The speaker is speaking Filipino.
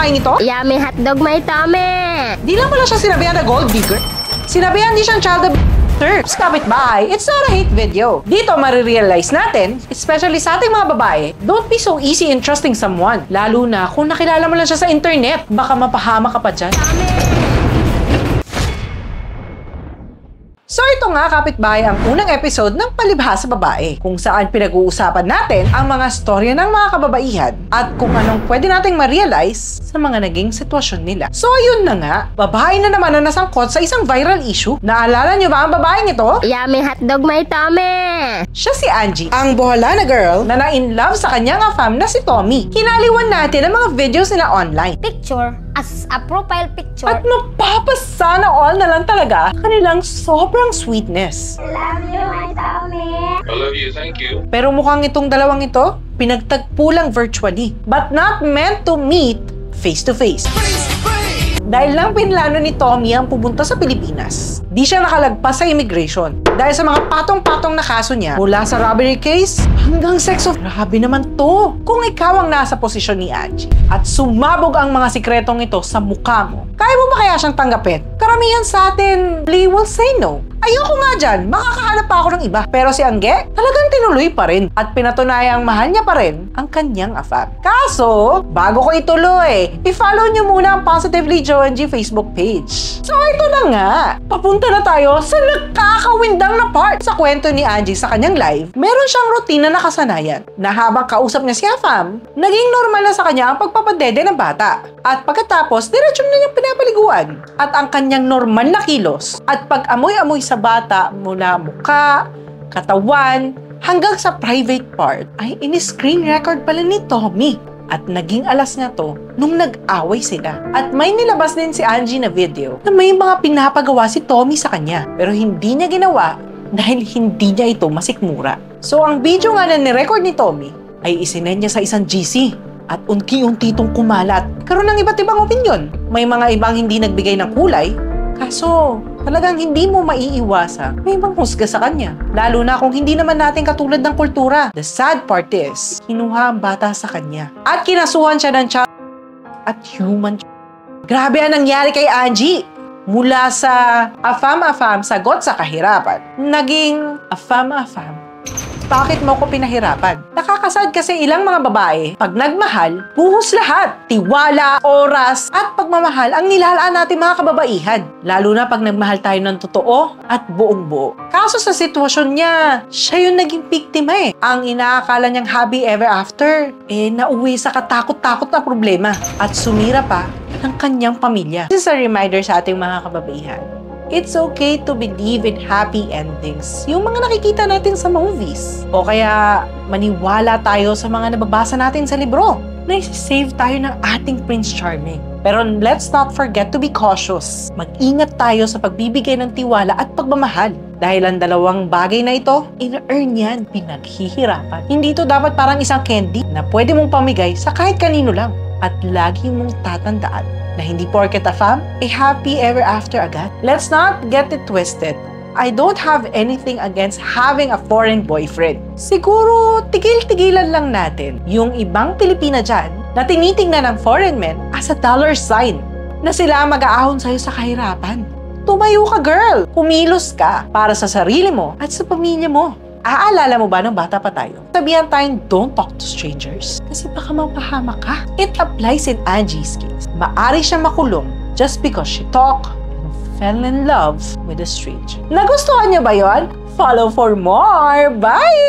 babaeng ito? Yummy hotdog, may tame! Di lang pala siya sinabihan na gold digger. Sinabihan din siyang child abuse. Kapitbahay, it's not a hate video. Dito marirealize natin, especially sa ating mga babae, don't be so easy in trusting someone. Lalo na kung nakilala mo lang siya sa internet. Baka mapahama ka pa dyan. So ito nga kapitbahay ang unang episode ng Palibhasa Babae, kung saan pinag-uusapan natin ang mga storya ng mga kababaihan at kung anong pwede nating ma-realize sa mga naging sitwasyon nila. So yun na nga, babae na naman na nasangkot sa isang viral issue. Naalala nyo ba ang babaeng ito? Yummy hotdog, may tame! Siya si Angie, ang Boholana girl na na-in-love sa kanyang afam na si Tommy. Kinaliwan natin ang mga videos nila online. Picture as a profile picture. At mapapasana all na lang talaga kanilang sobrang sweetness. Love you, my Tommy! I love you, thank you. Pero mukhang itong dalawang ito, pinagtagpo lang virtually, but not meant to meet face to face. Dahil lang pinlano ni Tommy ang pupunta sa Pilipinas. Di siya nakalagpas sa immigration. Dahil sa mga patong-patong na kaso niya, mula sa robbery case hanggang sex of... Grabe naman to! Kung ikaw ang nasa posisyon ni Angie at sumabog ang mga sikretong ito sa mukha mo, kaya mo ba kaya siyang tanggapin? Karamihan sa atin, we will say no. Ayoko nga dyan, makakahanap pa ako ng iba. Pero si Angge, talagang tinuloy pa rin at pinatunayang mahal niya pa rin ang kanyang afam. Kaso, bago ko ituloy, i-follow niyo muna ang Positively Joangie Facebook page. So ito na nga, papunta na tayo sa nakakawindang na part sa kwento ni Angie sa kanyang live. Meron siyang routine na nakasanayan na habang kausap niya si afam, naging normal na sa kanya ang pagpapadede ng bata. At pagkatapos, diretso na niyang pinapaliguan. At ang kanyang normal na kilos at pag-amoy-amoy sa bata mula mukha, katawan, hanggang sa private part ay in-screen record pala ni Tommy. At naging alas na to nung nag-away sila. At may nilabas din si Angie na video na may mga pinapagawa si Tommy sa kanya. Pero hindi niya ginawa dahil hindi niya ito masikmura. So ang video nga na nirecord ni Tommy ay isinend niya sa isang GC. At unti-unti itong kumalat. Karoon ng iba't ibang opinyon. May mga ibang hindi nagbigay ng kulay. Kaso, talagang hindi mo maiiwasan may ibang husga sa kanya. Lalo na kung hindi naman natin katulad ng kultura. The sad part is, kinuha ang bata sa kanya. At kinasuhan siya ng child at human. Grabe ang nangyari kay Angie. Mula sa afam-afam, sagot sa kahirapan, naging afam-afam. Bakit mo ko pinahirapan? Nakakasad kasi ilang mga babae, pag nagmahal, buhos lahat. Tiwala, oras, at pagmamahal ang nilalaan natin mga kababaihan. Lalo na pag nagmahal tayo ng totoo at buong-buo. Kaso sa sitwasyon niya, siya yung naging biktima eh. Ang inaakala niyang happy ever after, nauwi sa katakot-takot na problema. At sumira pa ng kanyang pamilya. This is a reminder sa ating mga kababaihan. It's okay to believe in happy endings. Yung mga nakikita natin sa movies. O kaya maniwala tayo sa mga nababasa natin sa libro. Na-save tayo ng ating Prince Charming. Pero let's not forget to be cautious. Mag-ingat tayo sa pagbibigay ng tiwala at pagmamahal. Dahil ang dalawang bagay na ito, in-earn yan, pinaghihirapan. Hindi ito dapat parang isang candy na pwede mong pamigay sa kahit kanino lang. At lagi mong tatandaan na hindi porket afam, happy ever after agad. Let's not get it twisted. I don't have anything against having a foreign boyfriend. Siguro, tigil-tigilan lang natin yung ibang Pilipina dyan na tinitingnan ng foreign men as a dollar sign na sila mag-aahon sa'yo sa kahirapan. Tumayo ka, girl! Kumilos ka para sa sarili mo at sa pamilya mo. Aalala mo ba nung bata pa tayo? Sabihan tayong don't talk to strangers kasi baka mapahamak ka. It applies in Angie's case. Maari siyang makulong just because she talked and fell in love with a stranger. Nagustuhan niyo ba yon? Follow for more! Bye!